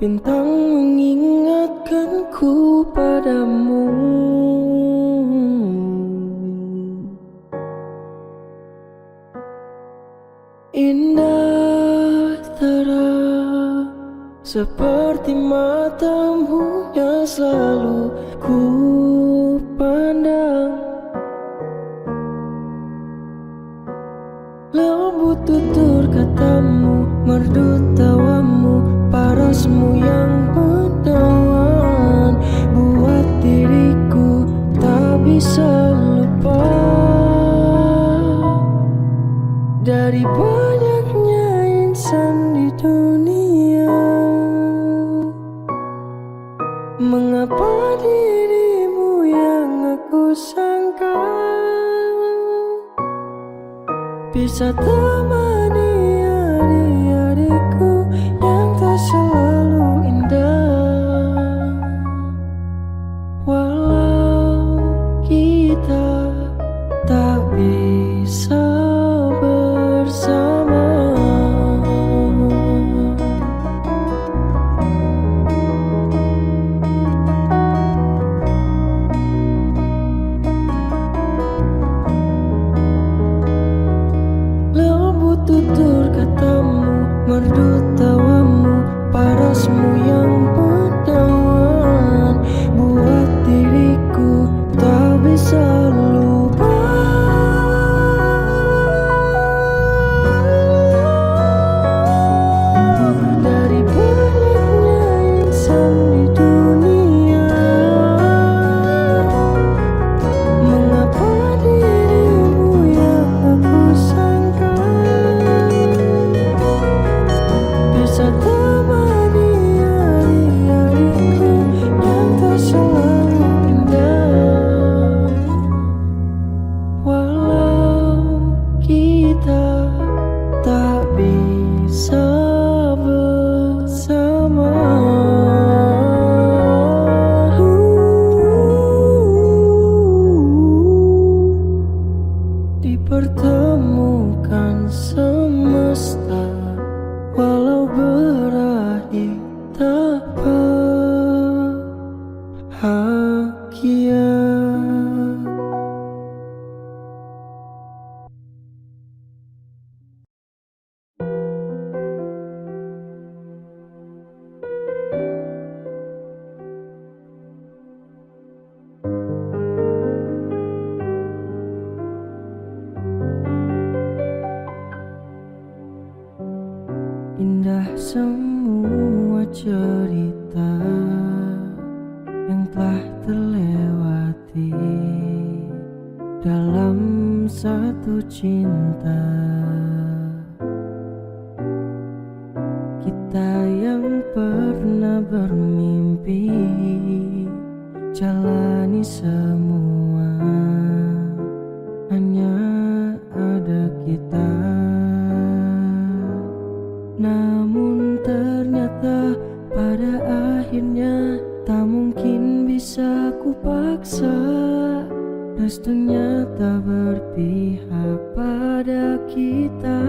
Bintang mengingatkanku padamu. Indah terang seperti matamu yang selalu ku pandang. Lembut tutur katamu, merdu tawamu, parasmu yang menawan, buat diriku tak bisa lupa. Dari banyaknya insan di dunia, mengapa dirimu yang aku sangka bisa temani adik-adikku yang tak selalu indah. Walau kita tak bisa bersama, tutur katamu, merdu tawamu, parasmu yang menawan, buat diriku tak bisa lupa. Dari banyaknya insan di dunia, mengapa dirimu yang aku sangka bisa temani adik-adikku yang tak selalu indah. Walau kita tak bisa bersama, dipertemukan semesta. Walau berakhir tak bahagia. Indah semua cerita yang telah terlewati dalam satu cinta. Kita yang pernah bermimpi jalani semua, hanya ada kita. Namun ternyata pada akhirnya tak mungkin bisa ku paksa. Restunya tak berpihak pada kita.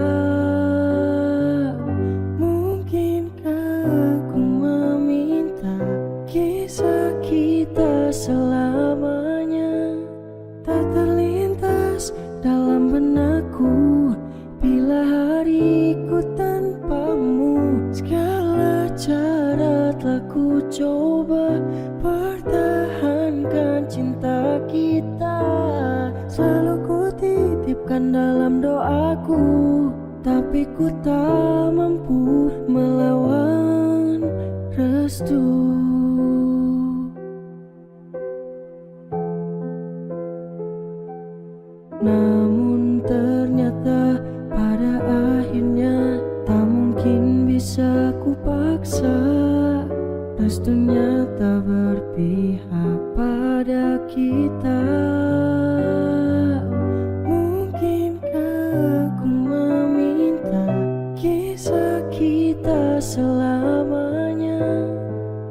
Mungkinkah aku meminta kisah kita selamanya tak terlintas dalam benakku bila hariku tanpamu. Segala cara telah ku coba pertahankan cinta kita. Selalu ku titipkan dalam doaku, tapi ku tak mampu melawan restu. Namun ternyata pada akhirnya tak mungkin bisa ku paksa. Restunya tak berpihak pada kita. Mungkinkah aku meminta kisah kita selamanya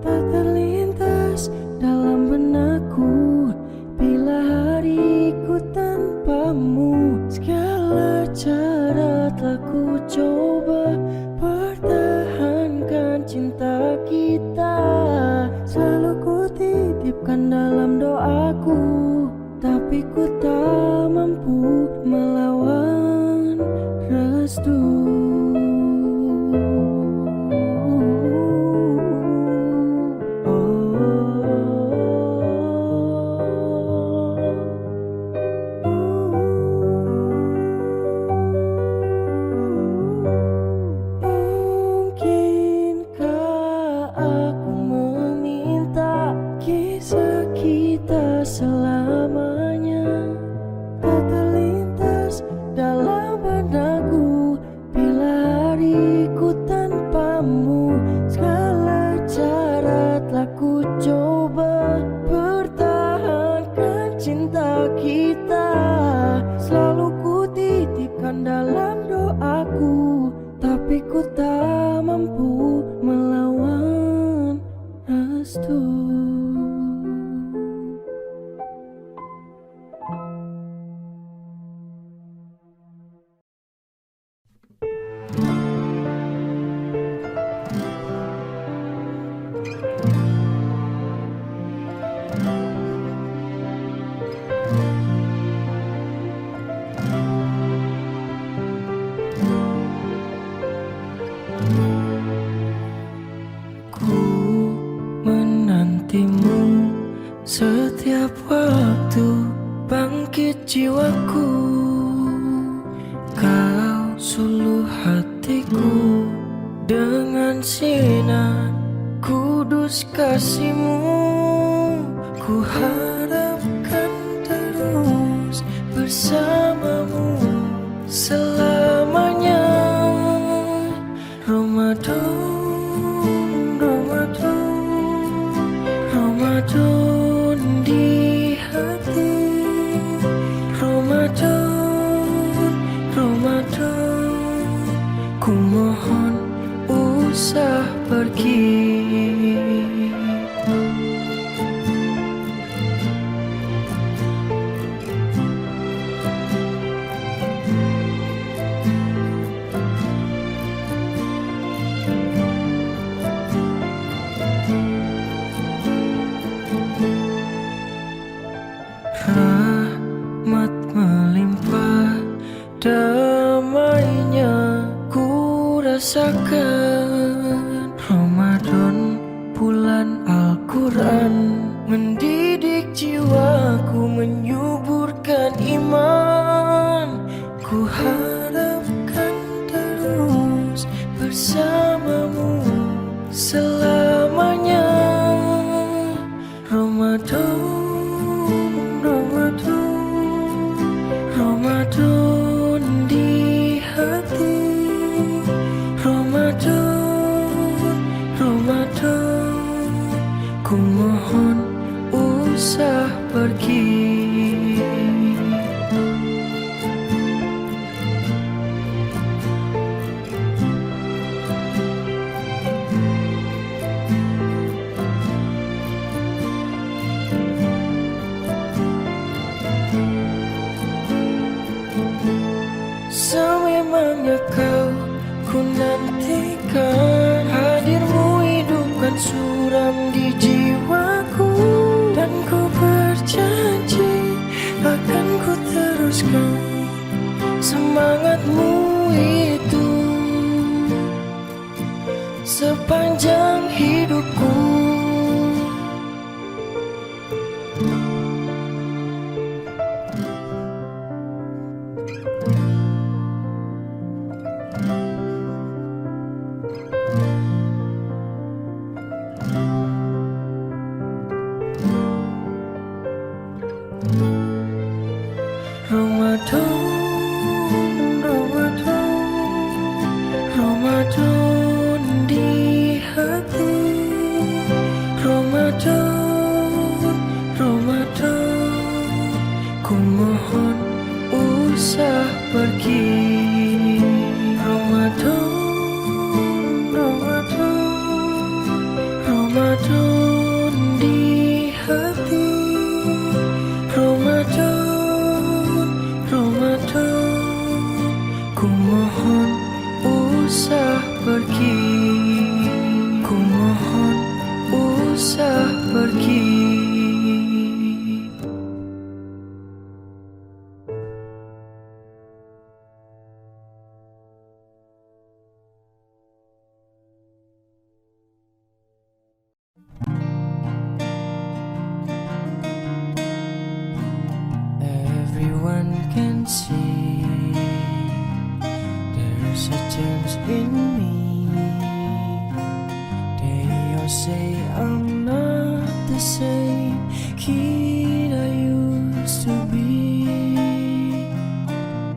tak terlintas dalam benakku bila hariku tanpamu. Segala cara telah ku coba pertahankan cinta kita. tapi ku tak mampu melawan restu. Mungkinkah aku meminta kisah kita selamanya tak terlintas dalam benakku bila hariku tanpamu. Segala cara telah ku coba pertahankan cinta kita, selalu ku titipkan dalam doaku, tapi ku tak mampu melawan restu. Ku menantimu setiap waktu, bangkit jiwaku. Kau suluh hatiku dengan sinar kudus kasih-Mu. Ku harapkan terus bersamamu selamanya. Ramadan, Ramadan, Ramadan di hati. Ramadan, Ramadan, ku mohon usah pergi. Rahmat melimpah, damainya ku rasakan. Ramadan, bulan Al-Quran, mendidik jiwaku, menyuburkan iman. Ku harapkan terus bersamamu selamanya. Ramadan, Ramadan di hati. Ramadan, Ramadan, ku mohon usah pergi. Sememangnya kau ku nantikan, hadirmu hidupkan suram di jiwaku. Dan ku berjanji akan ku teruskan semangatmu itu sepanjang hidupku. Ramadan, Ramadan, Ramadan di hati. Ramadan, Ramadan, ku mohon usah pergi. Ramadan, Ramadan, Ramadan di hati. Ramadan, ku mohon usah pergi. Ku mohon usah pergi. see there's a change in me. They all say I'm not the same kid I used to be.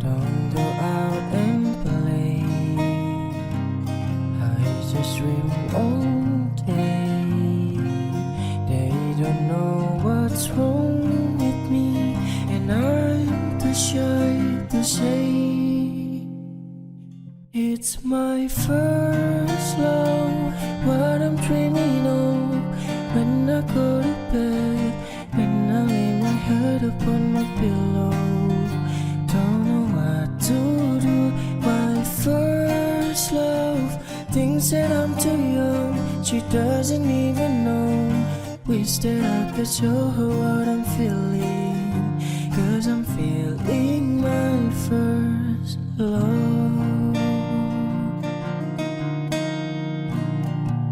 Don't go out and play, I just dream all day. They don't know what's wrong with me, and I'm too shy to say. It's my first love, what I'm dreaming of. When I go to bed, when I lay my head upon my pillow, don't know what to do. My first love thinks that I'm too young, she doesn't even know. Wish that I could show her what I'm feeling, 'cause I'm feeling my first love.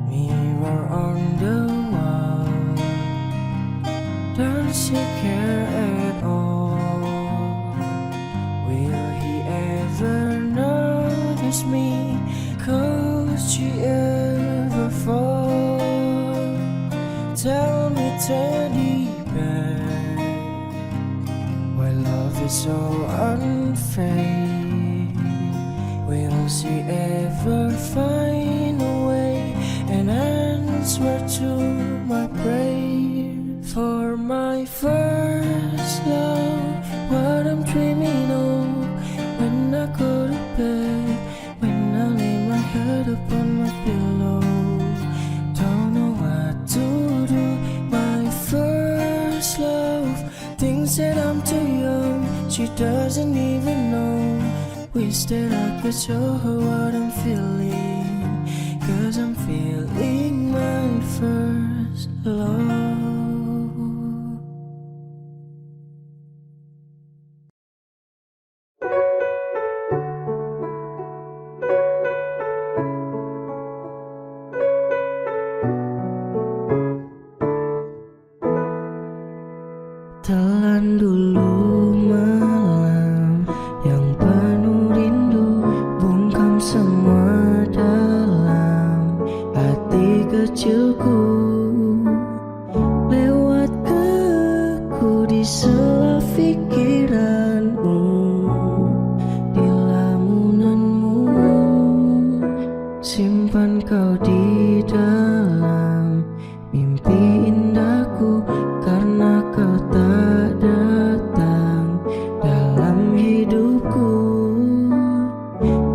Mirror on the wall, does she care at all? Will he ever notice me? Could she ever fall? Tell me, teddy bear, why love is so unfair? Will she ever find a way, an answer to my prayer? For my first love, what I'm dreaming of. When I go to bed, when I lay my head upon my pillow, don't know what to do. My first love thinks that I'm too young, she doesn't even know. Wish that I could show her what I'm feeling, 'cause I'm feeling my first love. Telan dulu malam yang penuh rindu, bungkam semua dalam hati kecilku. Lewat keku di sela pikiranmu, di lamunanmu, simpan kau di dalam mimpi indahku. Karena kau tak datang dalam hidupku,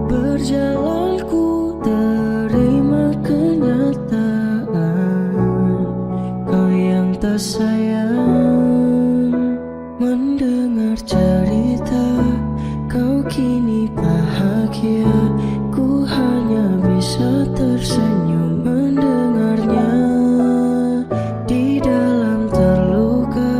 berjalanku terima kenyataan. Kau yang tak sayang, mendengar cerita kau kini bahagia. Ku hanya bisa tersenyum mendengarnya. Di dalam terluka,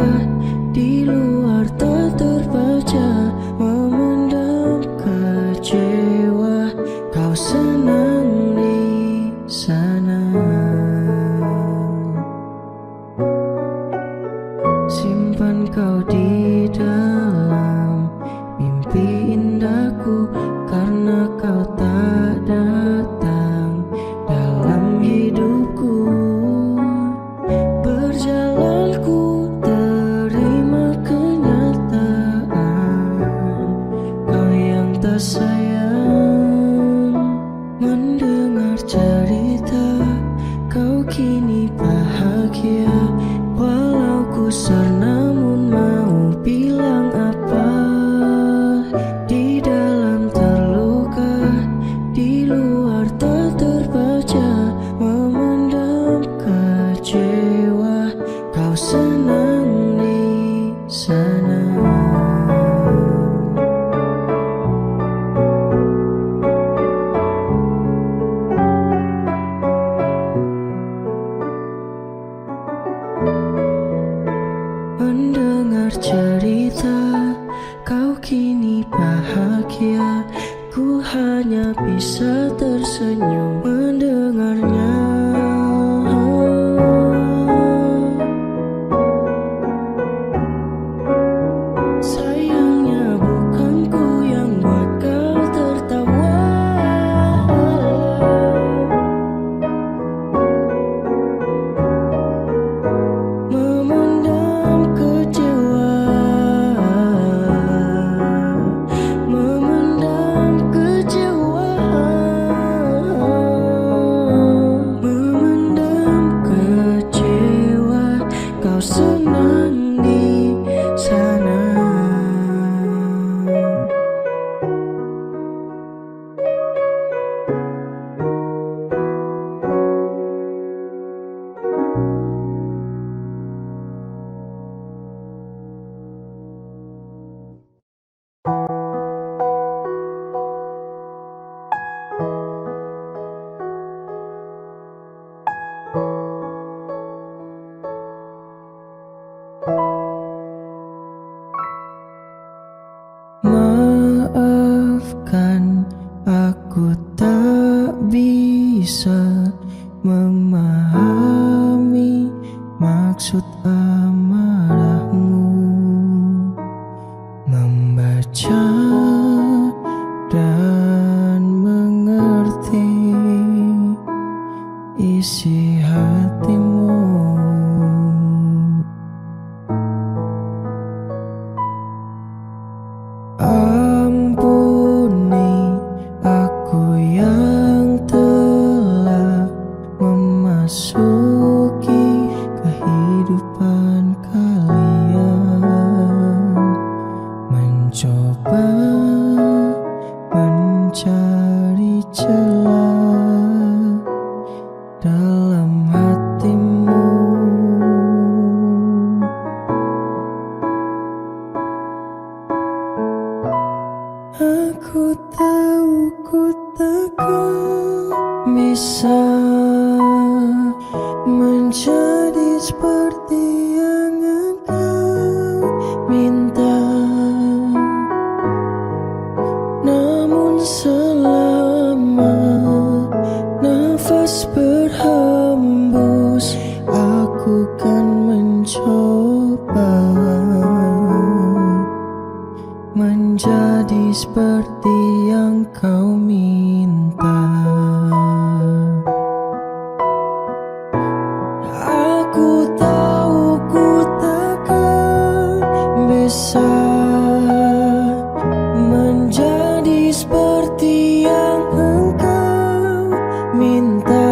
di luar tak terbaca, memendam kecewa. Kau senang di sana, simpan kau di dalam mimpi indahku. Karena kau tak datang dalam hidupku, berjalanku terima kenyataan. Kau yang tak sayang, mendengar cerita kau kini bahagia. Walau kusar namun mau bilang apa. Di dalam terluka, di luar tak terbaca, memendam kecewa. Kau senang di sana. Mendengar cerita kau kini bahagia. Ku hanya bisa tersenyum mendengarnya. Sayangnya bukan bisa memahami maksud amarahmu, membaca dan mengerti isi hatimu. Ampuni aku yang telah memasuki kehidupan kalian, mencoba mencari celah dalam hatimu. Aku tahu ku takkan bisa menjadi seperti yang engkau minta, namun selama nafas berhembus aku kan mencoba menjadi seperti yang kau minta. Aku tahu ku takkan bisa menjadi seperti yang engkau minta,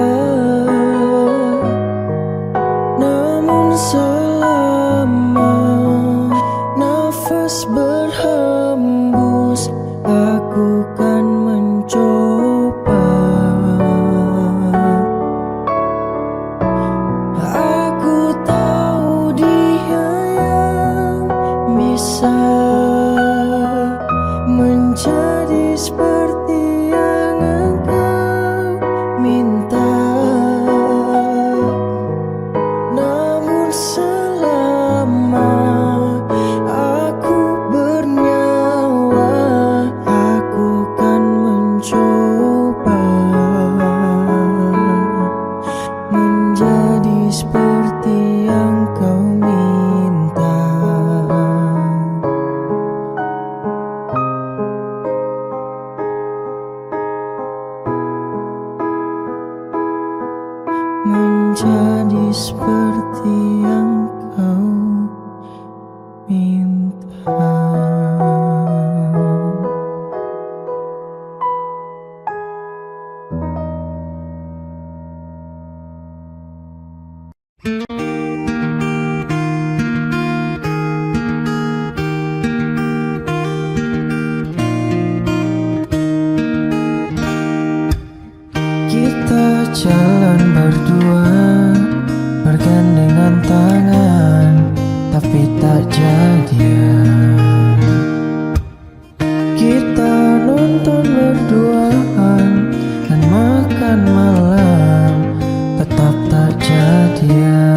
namun selama nafas berhembus aku kan mencoba. Aku tahu Dia yang bisa menjadi seperti yang engkau minta, namun selama aku bernyawa aku kan mencoba menjadi seperti yang kau minta. Menjadi seperti yang kau minta. Kita jalan berdua bergandengan tangan, tapi tak jadian. Kita nonton berduaan dan makan malam, tetap tak jadian.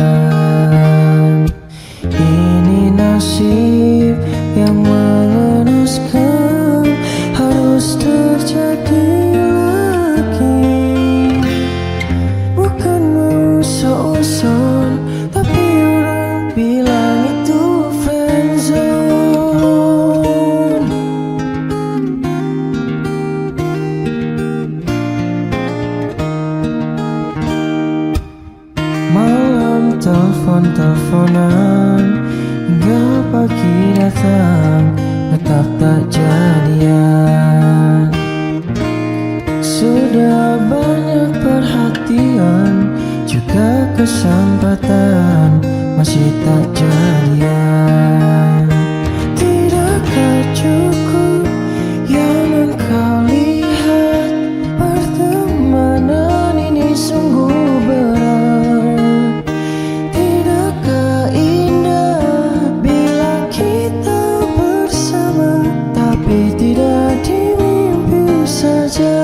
Ini nasib yang mengenaskan, harus terjadi lagi. Bukan mau seuzon, tapi orang bilang itu friendzone. Malam telepon-teleponan hingga pagi datang, tetap tak jadian. Sudah banyak perhatian juga kesempatan, masih tak jadian. Tidakkah cukup yang engkau lihat, pertemanan ini sungguh berat. Tidakkah indah bila kita bersama, tapi tidak di mimpi saja.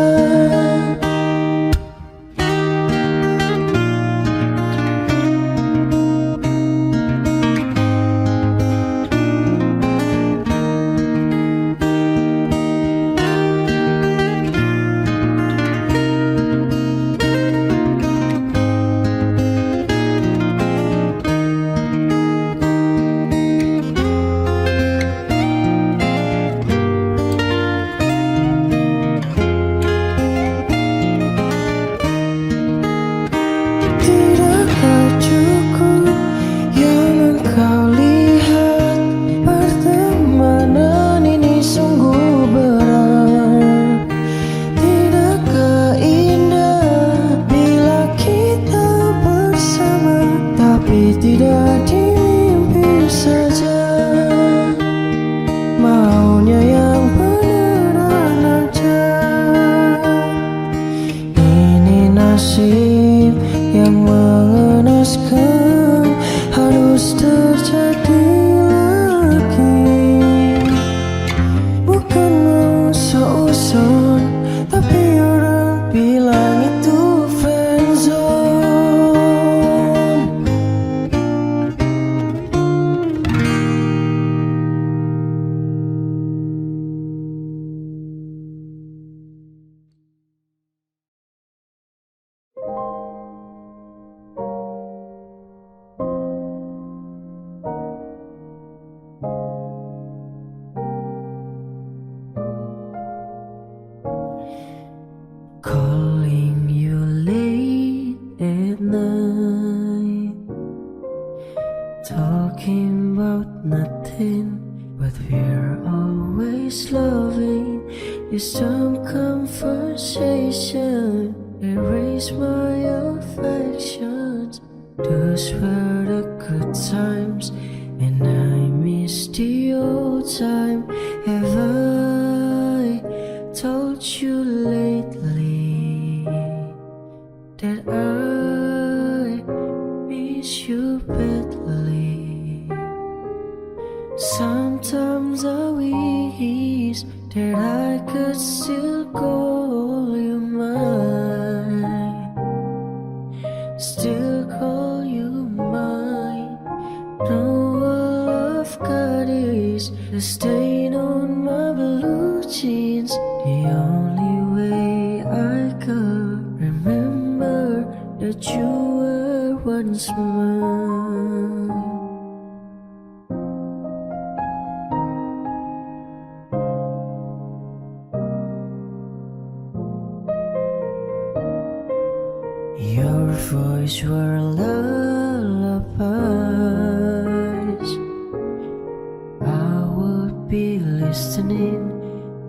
yang mengenaskan harus terjadi lagi. Bukan seuzon, tapi orang bilang itu friendzone. Calling you late at night, talking about nothing, but we're always loving. This some conversation erase my affections. Those were the good times, and I miss the old time. Have I told you lately that I miss you badly? Sometimes I wish that I could still call you mine, still call you mine. No, all I've got is a stain on my blue jeans. The only way I could remember that you were once mine. Your voice were lullabies. I would be listening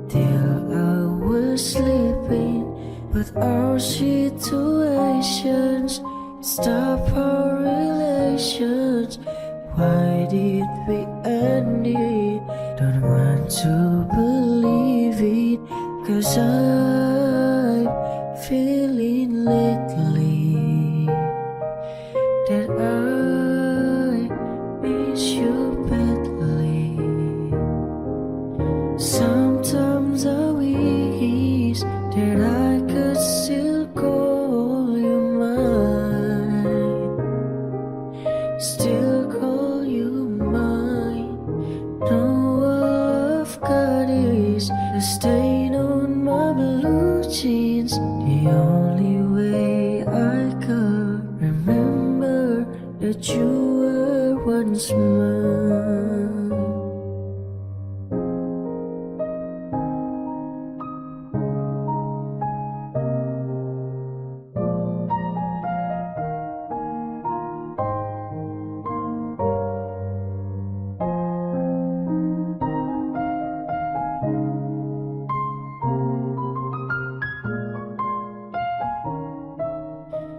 till I was sleeping, but our situations stop our relations. Why did we end it? Don't want to believe it, 'cause I'm feeling lately that I miss you badly. Sometimes I wish that I could still call you mine, still call you mine. No, all I've got is a stain on my blue jeans. The only way I could remember that you were once mine.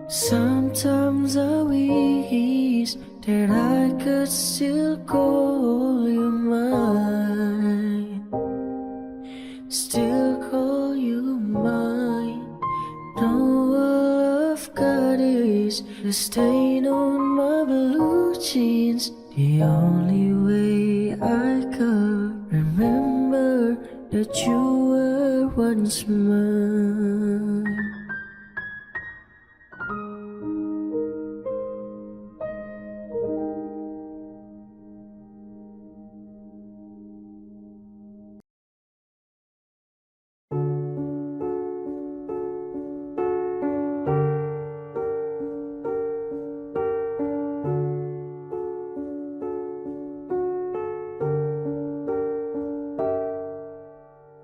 Sometimes I wish that I could still call you mine, still call you mine. No, all I've got is a stain on my blue jeans. The only way I could remember that you were once mine.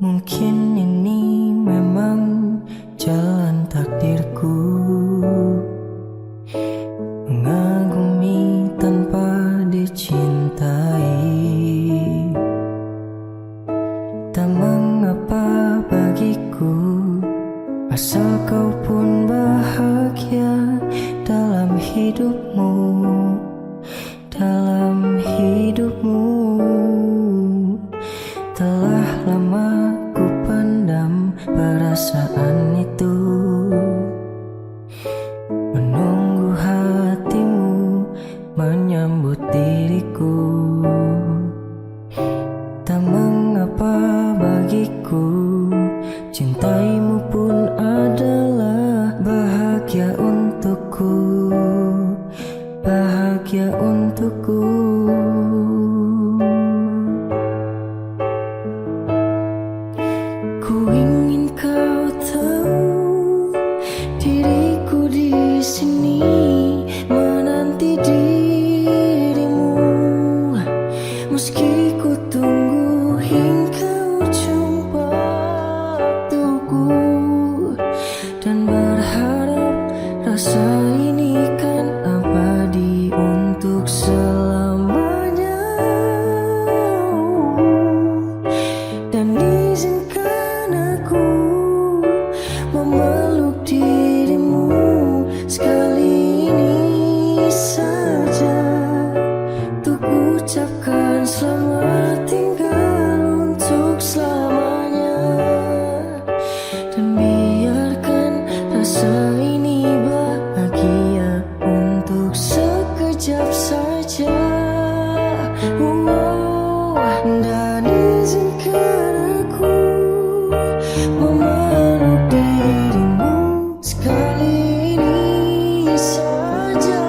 Mungkin ini memang jalan takdirku, mengagumi tanpa dicintai. Tak mengapa bagiku, asal kau pun bahagia dalam hidupmu, dalam hidupmu. Telah lama ku pendam perasaan itu, menunggu bahagia untukku, bahagia untukku. Ku ingin kau tahu diriku di sini menanti dirimu, meski ku tunggu hingga ujung waktuku, dan berharap rasa ini kan abadi untuk selamanya. Dan izinkan aku memeluk dirimu sekali ini saja, untuk ucapkan selamat tinggal untuk selamanya. Dan biarkan rasa ini bahagia untuk sekejap saja. Dan izinkan aku memeluk dirimu sekali ini saja,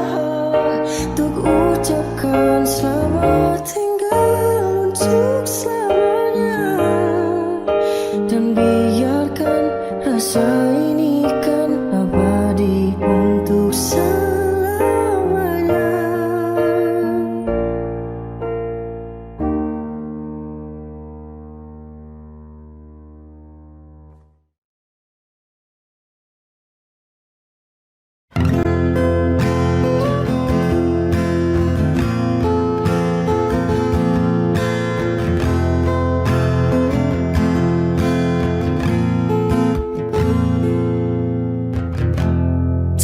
untuk ucapkan selamat tinggal untuk selamanya. Dan biarkan rasa ini kan abadi untuk selamanya.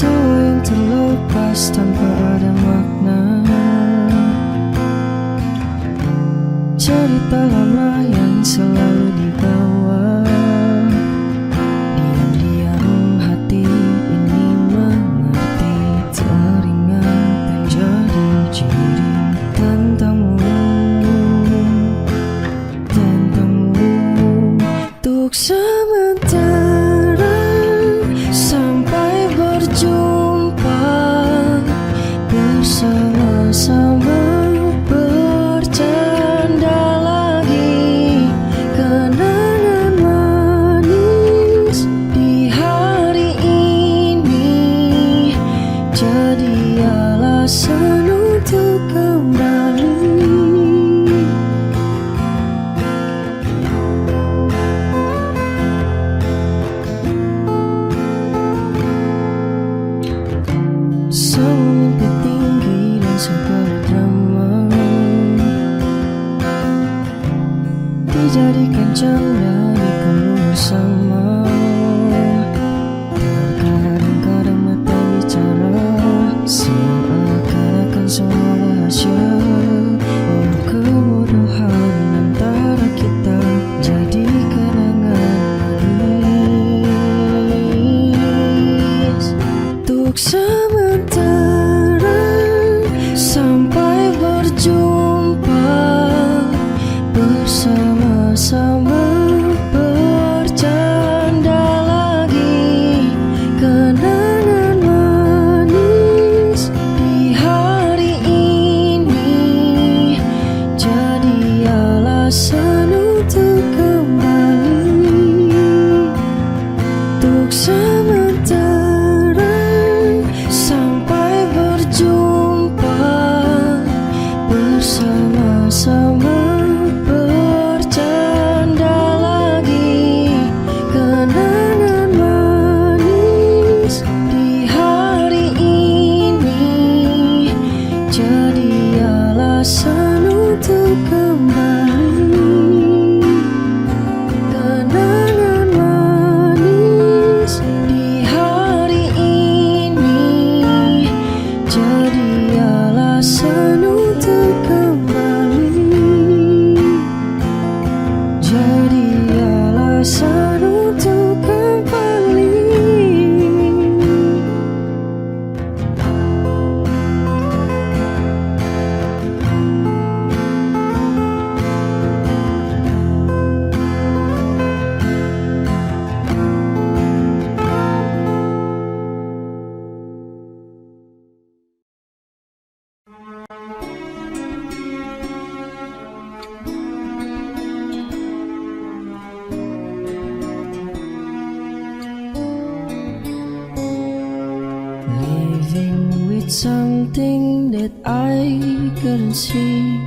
Tawa yang terlepas tanpa ada makna, cerita lama yang selalu dibawa. Diam-diam hati ini mengerti, teringat dan jadi ciri tentangmu, untuk sementara sampai berjumpa, bersama-sama bercanda lagi, kenangan manis di hari ini jadi alasan untuk kembali. Semua mimpi tinggi dan segala drama dijadikan canda di puluh bersama. Terkadang-kadang mata bicara seakan-akan semua rahasia. Oh, kebodohan antara kita jadi kenangan manis, untuk sementara sampai berjumpa, bersama-sama bercanda lagi, kenangan manis di hari ini jadi alasan untuk kembali, untuk sementara living with something that I couldn't see,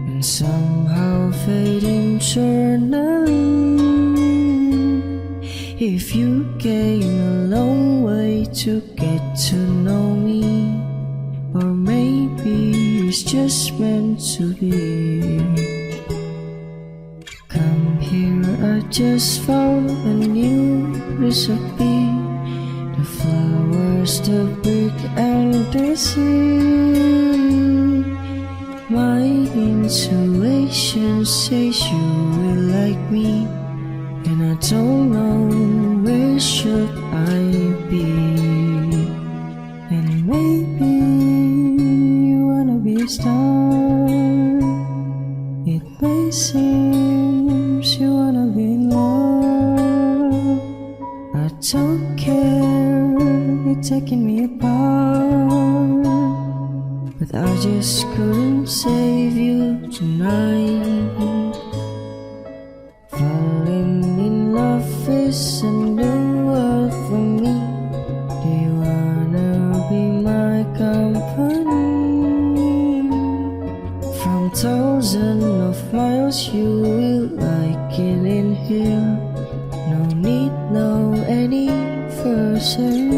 and somehow fading eternally. If you came a long way to get to know me, or maybe it's just meant to be. Come here, I just found a new recipe. The flowers, the brick, and the sea. My intuition says you will like me, and I don't know where should I be. And maybe you wanna be a star. It may seem you wanna be in love. I don't care, you're taking me apart, but I just couldn't save you tonight. Falling in love is a new world for me. Do you wanna be my company? From thousands of miles you will like it in here. No need, no any first aid.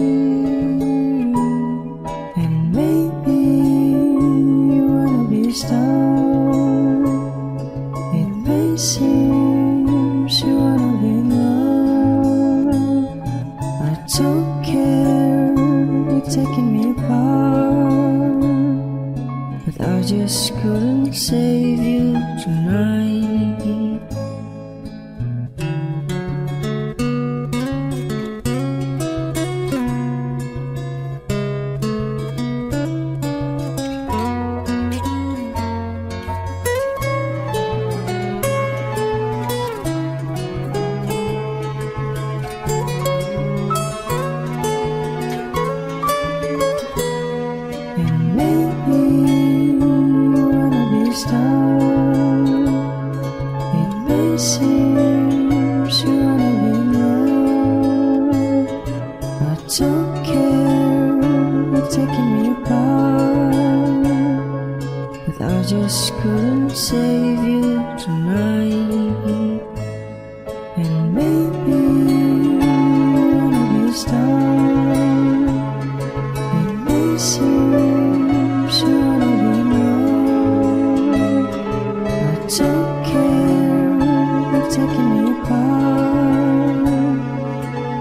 And maybe you wanna be a star. It may seem you wanna be in love. I don't care, you're taking me apart, but I just couldn't save you tonight. Just couldn't save you tonight. And maybe you wanna be a star. It may seem you wanna be love. I don't care, you're taking me apart,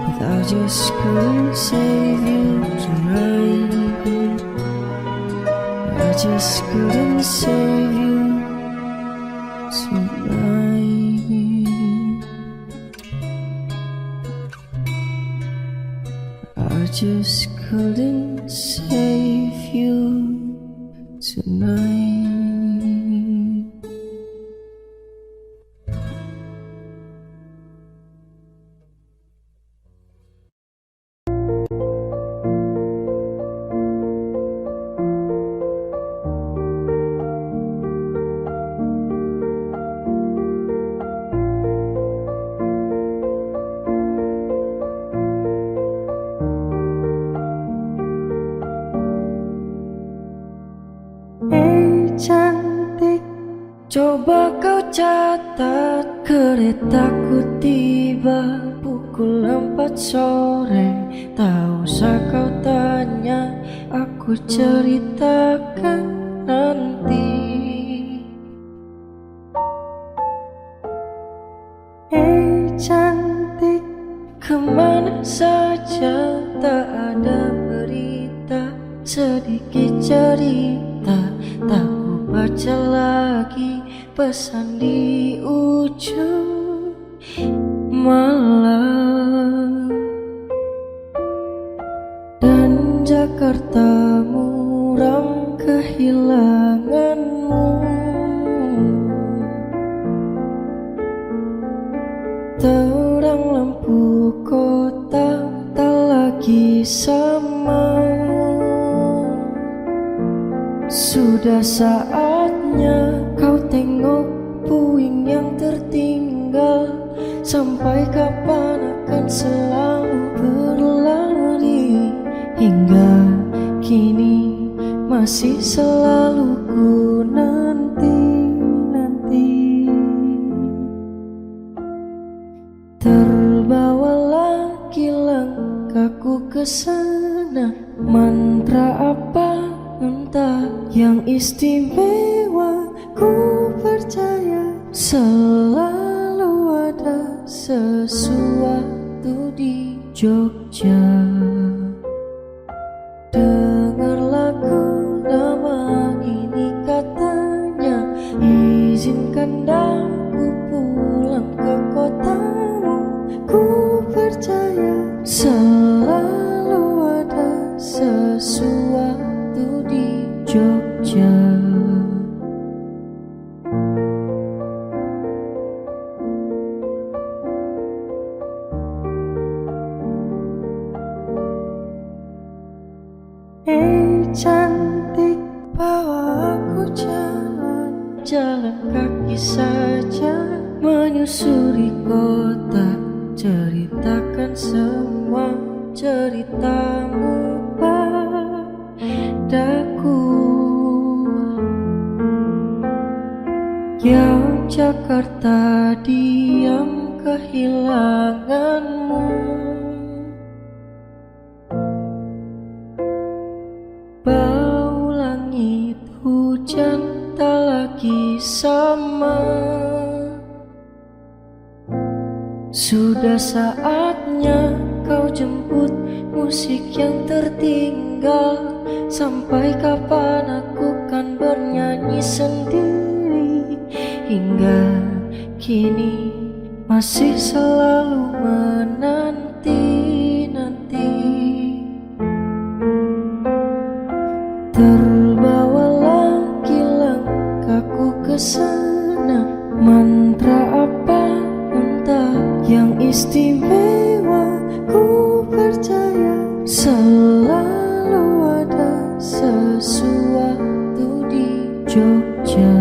but I just couldn't save you tonight. I just couldn't save you tonight. I just couldn't save you tonight. Cantik, coba kau catat, keretaku tiba pukul 4 sore. Tak usah kau tanya, aku ceritakan nanti. Hei cantik, kemana saja, tak ada berita, sedikit cerita. Tak ku baca lagi pesan di ujung malam. Dan Jakarta muram kehilanganmu. Terang lampu kota tak lagi sama. Sudah saatnya kau tengok puing yang tertinggal. Sampai kapan akan selalu berlari hingga kini masih selalu ku nanti-nanti. Terbawalah langkahku ke sana, mantra apa entah yang istimewa. Ku percaya selalu ada sesuatu di Jogja. Dengar lagu lama ini katanya, izinkan aku pulang ke kotamu. Ku percaya selalu ada sesuatu di Jogja. Cantik, bawa aku jalan kaki saja, menyusuri kota, ceritakan semua ceritamu padaku. Yang Jakarta diam kehilanganmu. Bau langit hujan tak lagi sama. Sudah saatnya kau jemput musik yang tertinggal. Sampai kapan aku kan bernyanyi sendiri, hingga kini masih selalu menanti-nanti. Terbawalah langkahku ke sana, mantra apa entah yang istimewa. Ku percaya selalu ada sesuatu di Jogja.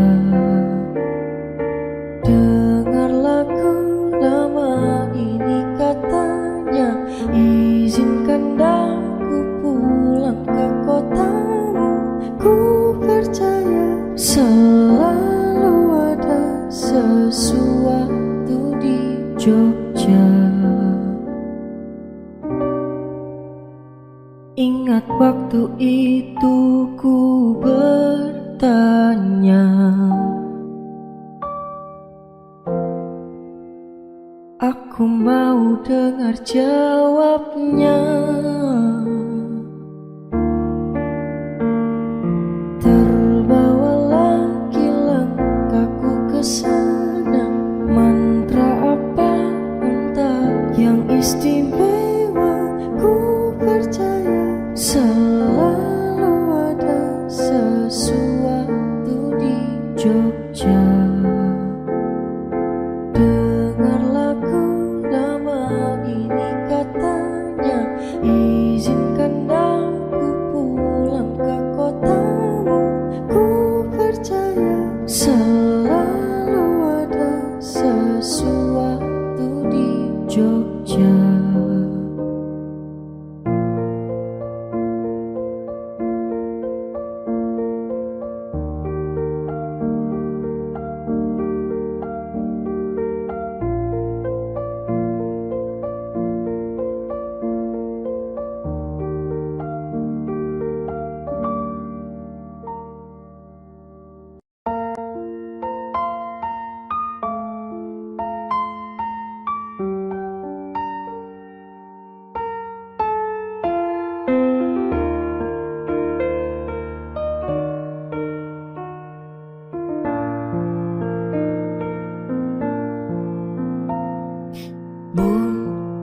Dengar lagu lama ini katanya, izinkan aku pulang ke kotamu. Ku percaya selalu ada sesuatu di Jogja. Ingat waktu itu ku bertanya, aku mau dengar jawabnya. Terbawalah langkahku ke sana, mantra apa entah yang istimewa. Ku percaya selalu ada sesuatu di Jogja. Dengar lagu lama ini katanya, izinkan aku pulang ke kotamu. Ku percaya selalu ada sesuatu di Jogja.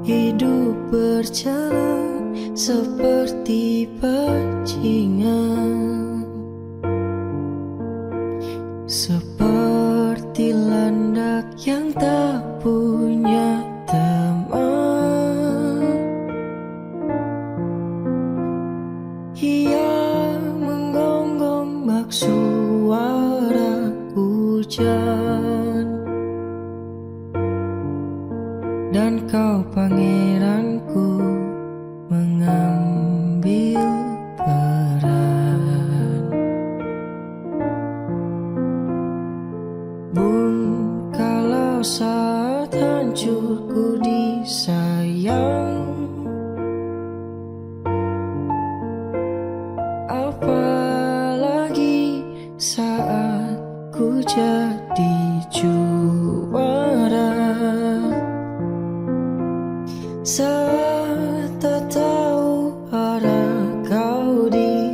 Hidup berjalan seperti bajingan, seperti landak yang tak punya teman. Ia menggonggong bak suara hujan, dan kau pangeranku mengambil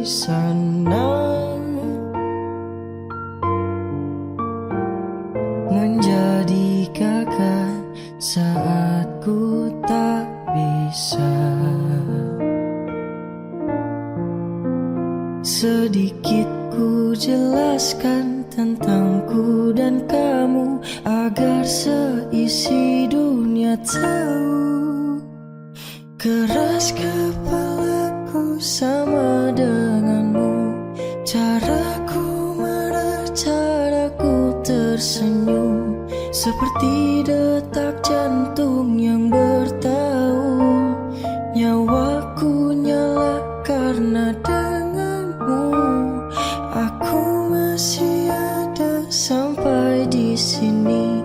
sana, menjadi gagal saat ku tak bisa. Sedikit ku jelaskan tentangku dan kamu, agar seisi dunia tahu. Keras kepalaku sama denganmu, caraku marah, caraku tersenyum, seperti detak jantung yang bertahu. Nyawaku nyala karena denganmu, aku masih ada sampai di sini.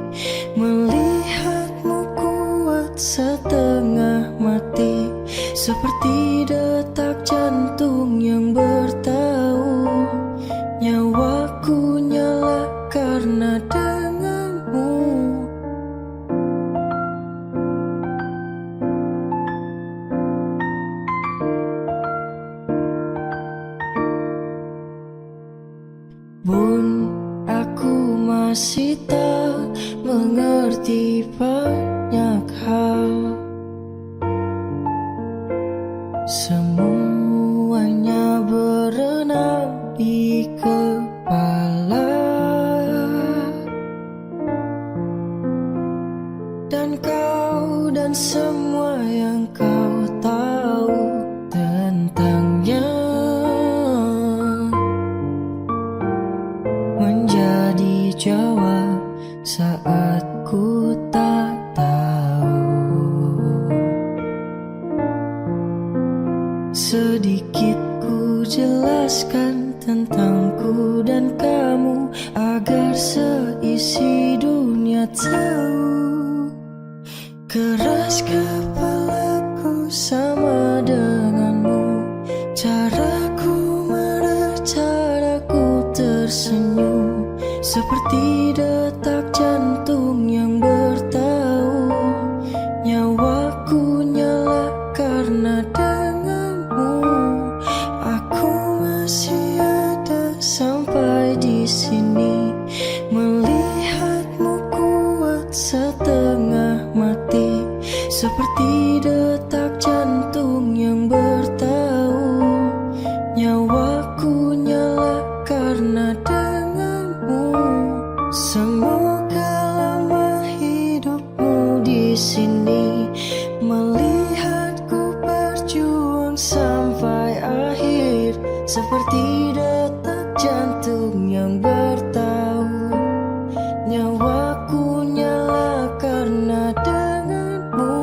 Melihatmu kuat setengah mati, seperti detak jantung yang bertahu. Nyawaku nyala karena denganmu. Bun, aku masih tak mengerti banyak hal. Semuanya berenang di kepala, dan kau dan semua yang kau tahu tentangnya menjadi jawab saat ku tak tahu. Sedikit ku jelaskan tentangku dan kamu, agar seisi dunia tahu. Keras kepalaku sama denganmu, caraku marah, caraku tersenyum, seperti detak jantung yang bertahu. Nyawaku nyala karena denganmu, aku masih ada sampai di sini. Melihatmu kuat setengah mati, seperti detak jantung yang bertahu. Nyawaku nyala karena denganmu. Semoga lama hidupmu di sini, melihatku berjuang sampai akhir, seperti detak jantung yang bertahu. Nyawaku nyala karena denganmu.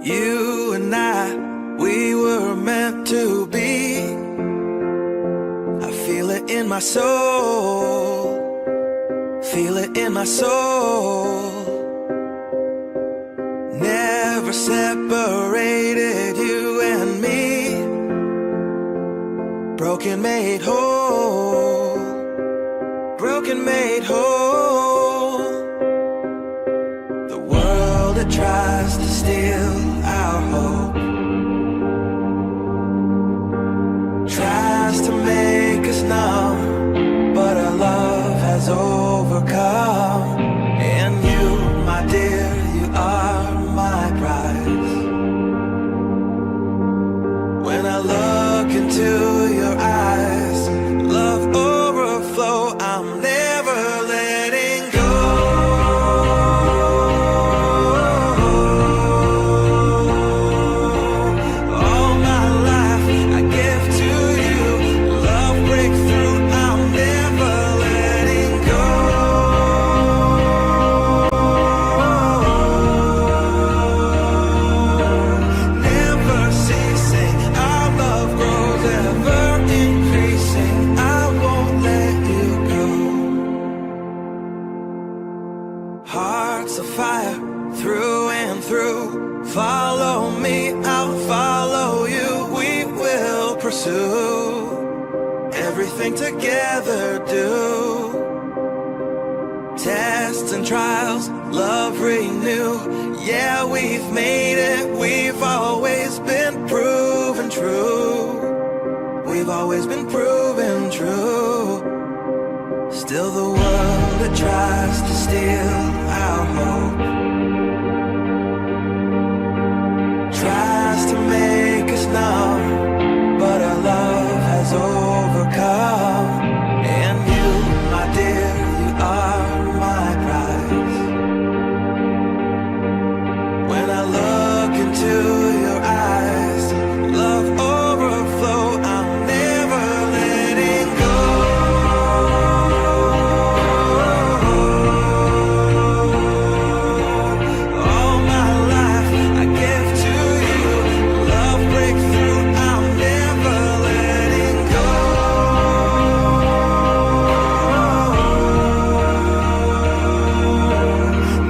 You and I, we were meant to be. I feel it in my soul, feel it in my soul. Never separated, you and me. Broken made whole, broken made whole. The world that tries to steal our hope tries to make us numb, but our love has overcome. And you, my dear, you are my prize. When I look into your eyes, love overflow, I'm never letting go. All my life I give to you, love breakthrough, I'm never letting go. Never ceasing, our love grows ever. heart's a fire through and through. Follow me, I'll follow you. We will pursue everything together, do tests and trials, love renew. Yeah, we've made it, we've always been proven true. We've always been proven true. Still the world that tries to steal our hope, tries to make us numb, but our love has overcome. And you, my dear, you are my prize. When I look into your eyes, love overflow, I'm never letting go. All my life I give to you. Love breakthrough, I'm never letting go.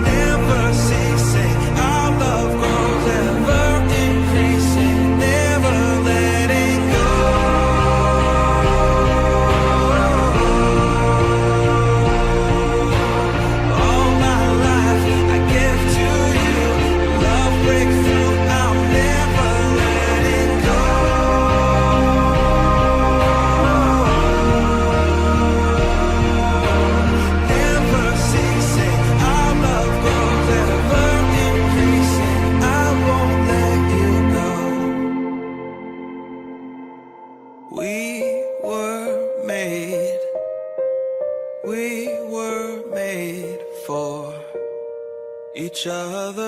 Never ceasing, our love grows ever increasing. Never letting go. All my life I give to you. Love breakthrough, I'm never letting go. Never ceasing, our love grows ever increasing. I won't let you go. We were made for each other.